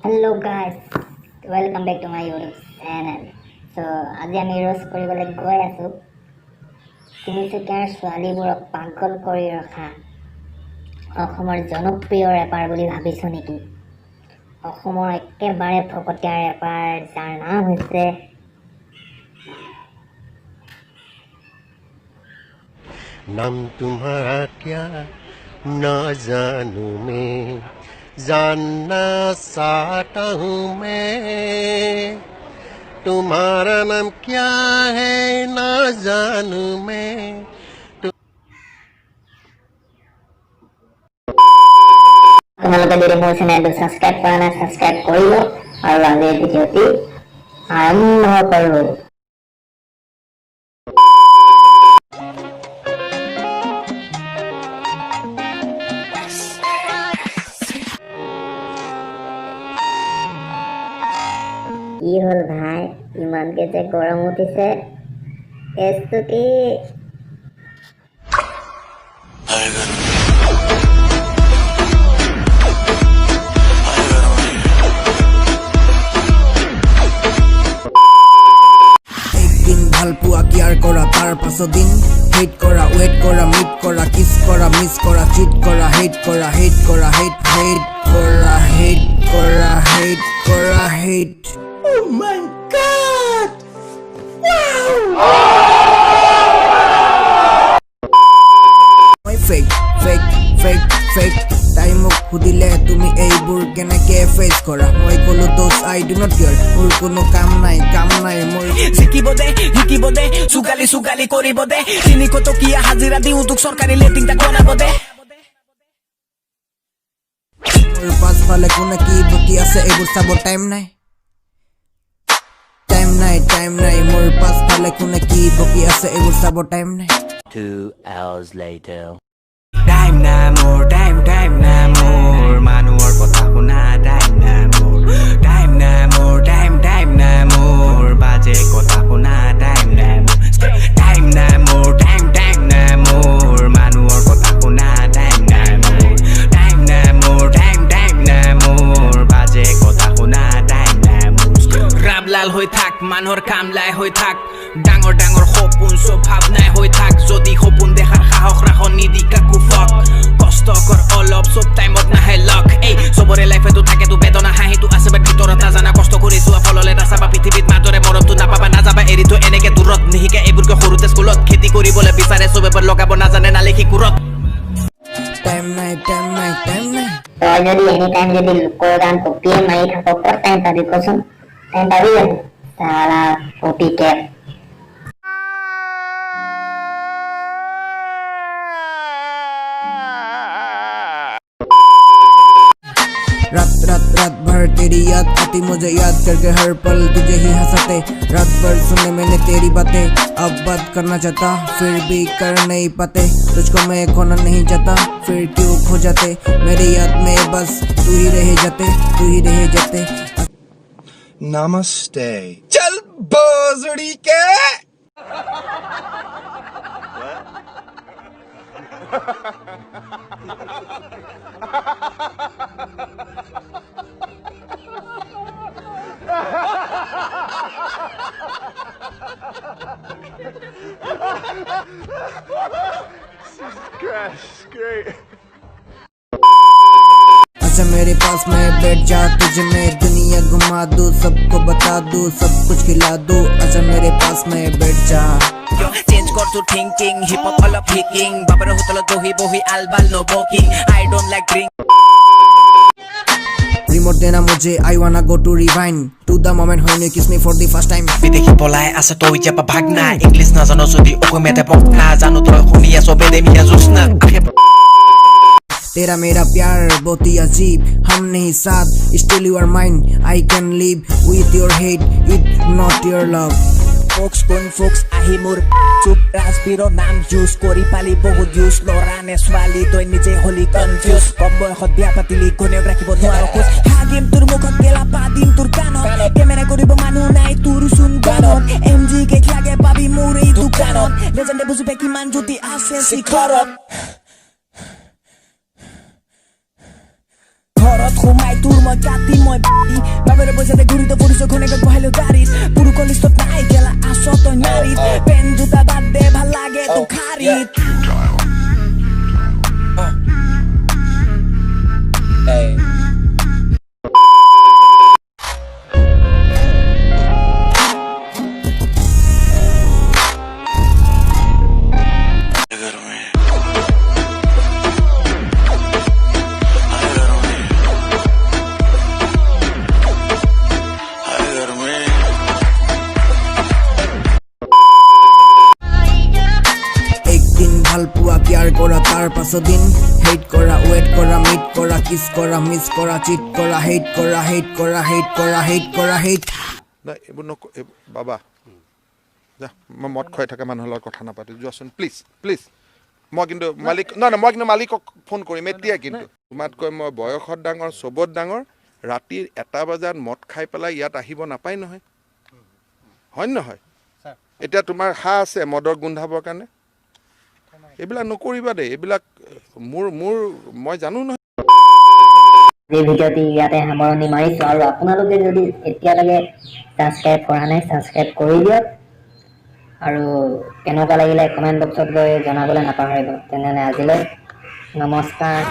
Hello guys, welcome back to my YouTube channel. So আজি আমি roast কৰিবলৈ গৈ আছো তিনিচুকীয়াৰ ছোৱালীবোৰক পাগল কৰি ৰখা অসমৰ জনপ্ৰিয় ৰেপাৰ বুলি ভাবিছো নেকি অসমৰ একেবাৰে ফকতীয়া ৰেপাৰ যাৰ নাম হৈছে नाम तुम्हारा क्या ना जानू मैं जानना चाहता हूँ मैं तुम्हारा नाम क्या है ना जानू मैं তোমালোকে যদি মোৰ চেনেলটো সাবস্ক্ৰাইব কৰা নাই সাবস্ক্ৰাইব কৰি লওক আৰু আজিৰ ভিডিঅ'টি আৰম্ভ কৰোঁ কি হ'ল ভাই ইমানকে যে গৰম উঠিছে কেছটো কি একদিন ভাল পোৱা কেয়াৰ কৰা তাৰ পাছত দিন হেট কৰা ৱেট কৰা মিট কৰা কিছ কৰা মিছ কৰা চিট কৰা হেট কৰা হেট কৰা হেট হেট কৰা হেট কৰা হেট কৰা হেট ও মাই গড মই ফেক ফেক ফেক ফেক তাই মোক সুধিলে তুমি এইবোৰ কেনেকে ফেচ কৰা মই ক'লো দোষ আই ডু নট কেয়াৰ মোৰ কোনো কাম নাই মোৰ শিকিব দে চুগালি কৰিব দে 300 টকীয়া হাজিৰা দিওঁ তোক চৰকাৰী লেটিং তাক বনাব দে মোৰ পাছফালে কোনে কি বকি আছে এইবোৰ চাব টাইম নাই মোৰ পাছফালে কোনে কি বকি আছে এইবোৰ চাব টাইম নাই 2 hours later টাইম না মোৰ মানুহৰ কথা শুনা টাইম না মোৰ বাজে কথা শুনা টাইম না মোৰ মানুহৰ কথা শুনা টাইম না মোৰ বাজে কথা শুনা টাইম না ৰাবলাল হৈ থাক মানুহৰ কামলাই হৈ থাক ডাঙৰ সপোন চব ভাৱনাই হৈ থাক যদি সপোন দেখাৰ সাহস ৰাখ নিদি কাকো ফক কষ্ট কৰ অলপ চব টাইমত নাহে লক এই চবৰে লাইফেতো থাকেতো বেদনা হাঁহিটো আছে বাট ভিতৰত নাজানা কষ্ট কৰিছো ফললে নাচাবা পৃথিৱীত মাজৰে মৰমটো নাপাবা নাযাবা এৰিতো এনেকে দূৰত নিশিকে এইবোৰকে সৰুতে স্কুলত খেতি কৰিবলৈ বিচাৰে চবে লগাব নাজানে নালিখি কুৰত টাইম নাই তই যদি এনি টাইম যদি লোকৰ গান কপিয়ে মাৰি থাক ক'ত টাইম পাবি কচোন টাইম পাবি জানো সালা কপি কেপ रात भर तेरी याद आती मुझे याद करके हर पल तुझे ही हंसाते रात भर सुने मैंने तेरी बातें अब बात करना चाहता फिर भी कर नहीं पाते तुझको मैं खोना नहीं चाहता फिर क्यों खो जाते मेरी याद में बस तू ही रह जाते नमस्ते चल बोजड़ी के अच्छा मेरे पास मैं बैठ जा तुझे मैं दुनिया घुमा दूं सबको बता दूं सब कुछ खिला दूं अच्छा मेरे पास मैं बैठ जा চেঞ্জ করছো থিংকিং হিপ হপ অলপ হিকিং বাবার হোটেল দহি বহি আলবাল নো বকিং আই ডোন্ট লাইক ড্রিঙ্ক रिमोट देना मुझे I wanna go to rewind to the moment when you kiss me for the first time বিদেশি পলাই আছে তই যাবা ভাগনা ইংলিশ নাজানো যদি অসমীয়াতে পকা জানো তই শুনি আছো বেদেমিয়া জোসনা तेरा मेरा प्यार बहुत ही अजीब हम नहीं साथ still you are mine I can live with your hate it not your love folks আহি মোৰ চুপ ৰাজবীৰৰ নাম ইউজ কৰি পালি বহুত ইউজ লৰানে ছোৱালী তই নিজে হলি কনফিউজ কম বয়সত বিয়া পাতিলি ঘনীয়ক ৰাখিব নোৱাৰ খোজ হাগিম তোৰ মুখত গেলা পাদিম তোৰ কাণত কেমেৰা কৰিব মানুহ নাই তোৰ চোন গানত MG কেক লাগে পাবি মোৰ এই দোকানত লেজেণ্ডে বুজিবে কিমান জ্যোতি আছে শিখৰত ঘৰত সোমাই তোৰ মই কাটি মই 100 দিন হেট কৰা ৱেট কৰা মিট কৰা কিছ কৰা মিছ কৰা চিট কৰা হেট কৰা হেট কৰা হেট কৰা হেট কৰা হেট নাই এইবোৰ বাবা যা মই মদ খুৱাই থকা মানুহৰ লগত কথা নাপাতো যোৱাচোন প্লিজ প্লিজ মই কিন্তু মালিক নহয় মই কিন্তু মালিকক ফোন কৰিম এতিয়া কিন্তু তোমাতকৈ মই বয়সত ডাঙৰ চবত ডাঙৰ ৰাতি 1 বজাত মদ খাই পেলাই ইয়াত আহিব নাপায় নহয় হয় নহয় এতিয়া তোমাৰ হা আছে মদৰ গোন্ধাবৰ কাৰণে এইবিলাক নকৰিবা দেই এইবিলাক মোৰ মই জানো নহয় এই ভিডিঅ'টি ইয়াতে সামৰণি মাৰিছোঁ আৰু আপোনালোকে যদি এতিয়ালৈকে ছাবস্ক্ৰাইব কৰা নাই ছাবস্ক্ৰাইব কৰি দিয়ক আৰু কেনেকুৱা লাগিলে কমেণ্ট বক্সত গৈ জনাবলৈ নাপাহৰিব তেনেহ'লে আজিলৈ নমস্কাৰ